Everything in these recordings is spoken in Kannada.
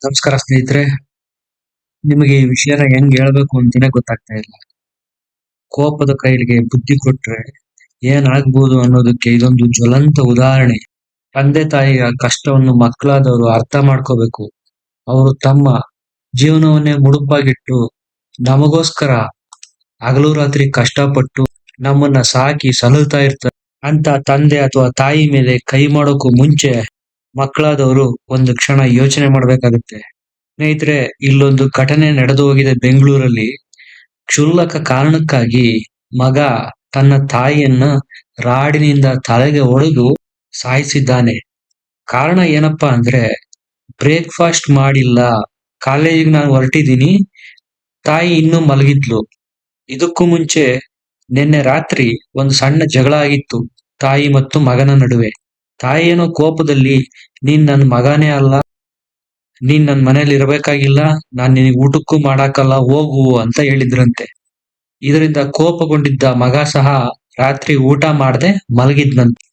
ನಮಸ್ಕಾರ ಸ್ನೇಹಿತರೆ. ನಿಮಗೆ ಈ ವಿಷಯನ ಹೆಂಗ್ ಹೇಳ್ಬೇಕು ಅಂತಾನೆ ಗೊತ್ತಾಗ್ತಾ ಇಲ್ಲ. ಕೋಪದ ಕೈಲಿಗೆ ಬುದ್ಧಿ ಕೊಟ್ರೆ ಏನಾಗ್ಬೋದು ಅನ್ನೋದಕ್ಕೆ ಇದೊಂದು ಜ್ವಲಂತ ಉದಾಹರಣೆ. ತಂದೆ ತಾಯಿಯ ಕಷ್ಟವನ್ನು ಮಕ್ಕಳಾದವರು ಅರ್ಥ ಮಾಡ್ಕೋಬೇಕು. ಅವರು ತಮ್ಮ ಜೀವನವನ್ನೇ ಮುಡುಪಾಗಿಟ್ಟು ನಮಗೋಸ್ಕರ ಹಗಲು ರಾತ್ರಿ ಕಷ್ಟಪಟ್ಟು ನಮ್ಮನ್ನ ಸಾಕಿ ಸಲಹುತ್ತಾ ಇರ್ತಾರೆ. ಅಂತ ತಂದೆ ಅಥವಾ ತಾಯಿ ಮೇಲೆ ಕೈ ಮಾಡೋಕ್ಕೂ ಮುಂಚೆ ಮಕ್ಕಳಾದವರು ಒಂದು ಕ್ಷಣ ಯೋಚನೆ ಮಾಡ್ಬೇಕಾಗುತ್ತೆ. ಸ್ನೇಹಿತರೆ, ಇಲ್ಲೊಂದು ಘಟನೆ ನಡೆದು ಹೋಗಿದೆ ಬೆಂಗಳೂರಲ್ಲಿ. ಕ್ಷುಲ್ಲಕ ಕಾರಣಕ್ಕಾಗಿ ಮಗ ತನ್ನ ತಾಯಿಯನ್ನ ರಾಡಿನಿಂದ ತಲೆಗೆ ಹೊಡೆದು ಸಾಯಿಸಿದ್ದಾನೆ. ಕಾರಣ ಏನಪ್ಪಾ ಅಂದ್ರೆ, ಬ್ರೇಕ್‌ಫಾಸ್ಟ್ ಮಾಡಿಲ್ಲ, ಕಾಲೇಜಿಗೆ ನಾನು ಹೊರಟಿದ್ದೀನಿ, ತಾಯಿ ಇನ್ನೂ ಮಲಗಿದ್ಲು. ಇದಕ್ಕೂ ಮುಂಚೆ ನಿನ್ನೆ ರಾತ್ರಿ ಒಂದು ಸಣ್ಣ ಜಗಳ ಆಗಿತ್ತು ತಾಯಿ ಮತ್ತು ಮಗನ ನಡುವೆ. ತಾಯಿ ಏನೋ ಕೋಪದಲ್ಲಿ, ನೀನ್ ನನ್ ಮಗನೇ ಅಲ್ಲ, ನೀನ್ ನನ್ ಮನೇಲಿ ಇರ್ಬೇಕಾಗಿಲ್ಲ, ನಾನ್ ನಿನಗೆ ಊಟಕ್ಕೂ ಮಾಡಾಕಲ್ಲ, ಹೋಗು ಅಂತ ಹೇಳಿದ್ರಂತೆ. ಇದರಿಂದ ಕೋಪಗೊಂಡಿದ್ದ ಮಗ ಸಹ ರಾತ್ರಿ ಊಟ ಮಾಡದೆ ಮಲಗಿದ್ನಂತೆ.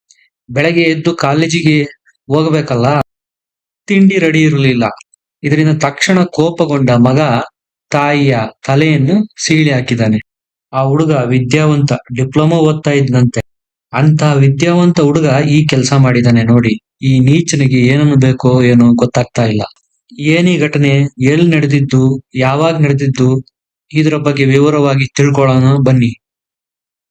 ಬೆಳಗ್ಗೆ ಎದ್ದು ಕಾಲೇಜಿಗೆ ಹೋಗ್ಬೇಕಲ್ಲ, ತಿಂಡಿ ರೆಡಿ ಇರಲಿಲ್ಲ. ಇದರಿಂದ ತಕ್ಷಣ ಕೋಪಗೊಂಡ ಮಗ ತಾಯಿಯ ತಲೆಯನ್ನು ಸೀಳಿ ಹಾಕಿದ್ದಾನೆ. ಆ ಹುಡುಗ ವಿದ್ಯಾವಂತ, ಡಿಪ್ಲೊಮಾ ಓದ್ತಾ ಇದ್ನಂತೆ. ಅಂತ ವಿದ್ಯಾವಂತ ಹುಡುಗ ಈ ಕೆಲಸ ಮಾಡಿದಾನೆ ನೋಡಿ. ಈ ನೀಚನಿಗೆ ಏನನ್ನು ಬೇಕೋ ಏನೋ ಗೊತ್ತಾಗ್ತಾ ಇಲ್ಲ. ಏನಿ ಘಟನೆ, ಎಲ್ಲಿ ನಡೆದಿದ್ದು, ಯಾವಾಗ ನಡೆದಿದ್ದು, ಇದರ ಬಗ್ಗೆ ವಿವರವಾಗಿ ತಿಳ್ಕೊಳ್ಳೋಣ ಬನ್ನಿ.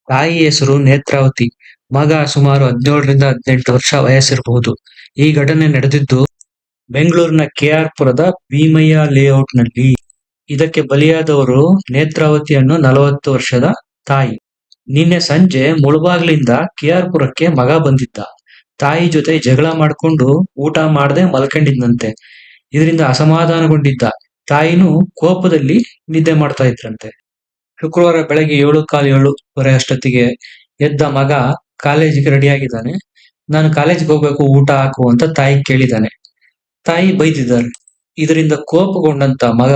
ತಾಯಿ ಹೆಸರು ನೇತ್ರಾವತಿ. ಮಗ ಸುಮಾರು 17ರಿಂದ 18 ವರ್ಷ ವಯಸ್ಸಿರಬಹುದು. ಈ ಘಟನೆ ನಡೆದಿದ್ದು ಬೆಂಗಳೂರಿನ ಕೆಆರ್ ಪುರದ ಭೀಮಯ್ಯ ಲೇಔಟ್‌ನಲ್ಲಿ. ಇದಕ್ಕೆ ಬಲಿಯಾದವರು ನೇತ್ರಾವತಿ ಅನ್ನೋ 40 ವರ್ಷದ ತಾಯಿ. ನಿನ್ನೆ ಸಂಜೆ ಮುಳಬಾಗ್ಲಿಂದ ಕೆಆರ್ ಪುರಕ್ಕೆ ಮಗ ಬಂದಿದ್ದ. ತಾಯಿ ಜೊತೆ ಜಗಳ ಮಾಡ್ಕೊಂಡು ಊಟ ಮಾಡದೆ ಮಲ್ಕೊಂಡಿದ್ನಂತೆ. ಇದರಿಂದ ಅಸಮಾಧಾನಗೊಂಡಿದ್ದ ತಾಯಿನೂ ಕೋಪದಲ್ಲಿ ನಿದ್ದೆ ಮಾಡ್ತಾ ಇದ್ರಂತೆ. ಶುಕ್ರವಾರ ಬೆಳಗ್ಗೆ 7:15, 7:30 ಅಷ್ಟೊತ್ತಿಗೆ ಎದ್ದ ಮಗ ಕಾಲೇಜಿಗೆ ರೆಡಿಯಾಗಿದ್ದಾನೆ. ನಾನು ಕಾಲೇಜಿಗೆ ಹೋಗ್ಬೇಕು, ಊಟ ಹಾಕು ಅಂತ ತಾಯಿ ಕೇಳಿದ್ದಾನೆ. ತಾಯಿ ಬೈದಿದ್ದಾರೆ. ಇದರಿಂದ ಕೋಪಗೊಂಡಂತ ಮಗ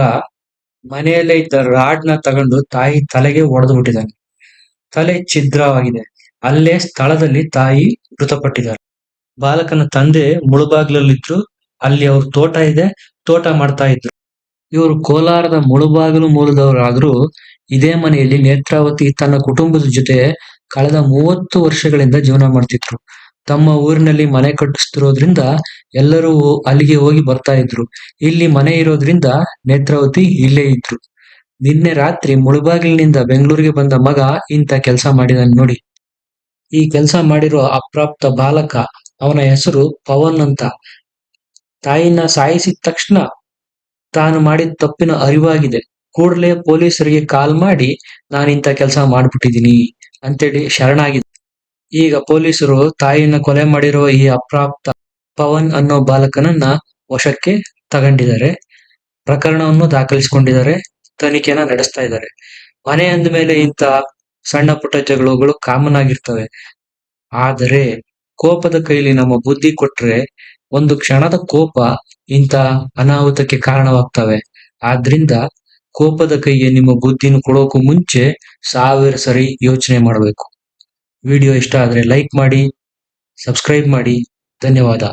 ಮನೆಯಲ್ಲೇ ಇದ್ದ ರಾಡ್‌ನ ತಗೊಂಡು ತಾಯಿ ತಲೆಗೆ ಹೊಡೆದು ಬಿಟ್ಟಿದ್ದಾನೆ. ತಲೆ ಛಿದ್ರವಾಗಿದೆ. ಅಲ್ಲೇ ಸ್ಥಳದಲ್ಲಿ ತಾಯಿ ಮೃತಪಟ್ಟಿದ್ದಾರೆ. ಬಾಲಕನ ತಂದೆ ಮುಳುಬಾಗ್ಲಲ್ಲಿದ್ರು. ಅಲ್ಲಿ ಅವ್ರ ತೋಟ ಇದೆ, ತೋಟ ಮಾಡ್ತಾ ಇದ್ರು. ಇವರು ಕೋಲಾರದ ಮುಳುಬಾಗಿಲು ಮೂಲದವರಾದ್ರೂ ಇದೇ ಮನೆಯಲ್ಲಿ ನೇತ್ರಾವತಿ ತನ್ನ ಕುಟುಂಬದ ಜೊತೆ ಕಳೆದ 30 ವರ್ಷಗಳಿಂದ ಜೀವನ ಮಾಡ್ತಿದ್ರು. ತಮ್ಮ ಊರಿನಲ್ಲಿ ಮನೆ ಕಟ್ಟಿಸ್ತಿರೋದ್ರಿಂದ ಎಲ್ಲರೂ ಅಲ್ಲಿಗೆ ಹೋಗಿ ಬರ್ತಾ ಇದ್ರು. ಇಲ್ಲಿ ಮನೆ ಇರೋದ್ರಿಂದ ನೇತ್ರಾವತಿ ಇಲ್ಲೇ ಇದ್ರು. ನಿನ್ನೆ ರಾತ್ರಿ ಮುಳುಬಾಗಿಲಿನಿಂದ ಬೆಂಗಳೂರಿಗೆ ಬಂದ ಮಗ ಇಂಥ ಕೆಲಸ ಮಾಡಿದಾನೆ ನೋಡಿ. ಈ ಕೆಲಸ ಮಾಡಿರೋ ಅಪ್ರಾಪ್ತ ಬಾಲಕ, ಅವನ ಹೆಸರು ಪವನ್ ಅಂತ. ತಾಯಿನ ಸಾಯಿಸಿದ ತಕ್ಷಣ ತಾನು ಮಾಡಿದ ತಪ್ಪಿನ ಅರಿವಾಗಿದೆ. ಕೂಡಲೇ ಪೊಲೀಸರಿಗೆ ಕಾಲ್ ಮಾಡಿ ನಾನಿಂಥ ಕೆಲಸ ಮಾಡ್ಬಿಟ್ಟಿದೀನಿ ಅಂತೇಳಿ ಶರಣಾಗಿದೆ. ಈಗ ಪೊಲೀಸರು ತಾಯಿನ ಕೊಲೆ ಮಾಡಿರೋ ಈ ಅಪ್ರಾಪ್ತ ಪವನ್ ಅನ್ನೋ ಬಾಲಕನನ್ನ ವಶಕ್ಕೆ ತಗೊಂಡಿದ್ದಾರೆ. ಪ್ರಕರಣವನ್ನು ದಾಖಲಿಸಿಕೊಂಡಿದ್ದಾರೆ. ತನಿಖೆನ ನಡೆಸ್ತಾ ಇದ್ದಾರೆ. ಮನೆ ಅಂದ ಮೇಲೆ ಇಂಥ ಸಣ್ಣ ಪುಟ್ಟ ಜಗಳಗಳು ಕಾಮನ್ ಆಗಿರ್ತವೆ. ಆದರೆ ಕೋಪದ ಕೈಲಿ ನಮ್ಮ ಬುದ್ಧಿ ಕೊಟ್ರೆ ಒಂದು ಕ್ಷಣದ ಕೋಪ ಇಂಥ ಅನಾಹುತಕ್ಕೆ ಕಾರಣವಾಗ್ತವೆ. ಆದ್ರಿಂದ ಕೋಪದ ಕೈಗೆ ನಿಮ್ಮ ಬುದ್ಧಿನ ಕೊಡೋಕು ಮುಂಚೆ 1000 ಸರಿ ಯೋಚನೆ ಮಾಡಬೇಕು. ವಿಡಿಯೋ ಇಷ್ಟ ಆದ್ರೆ ಲೈಕ್ ಮಾಡಿ, ಸಬ್ಸ್ಕ್ರೈಬ್ ಮಾಡಿ. ಧನ್ಯವಾದ.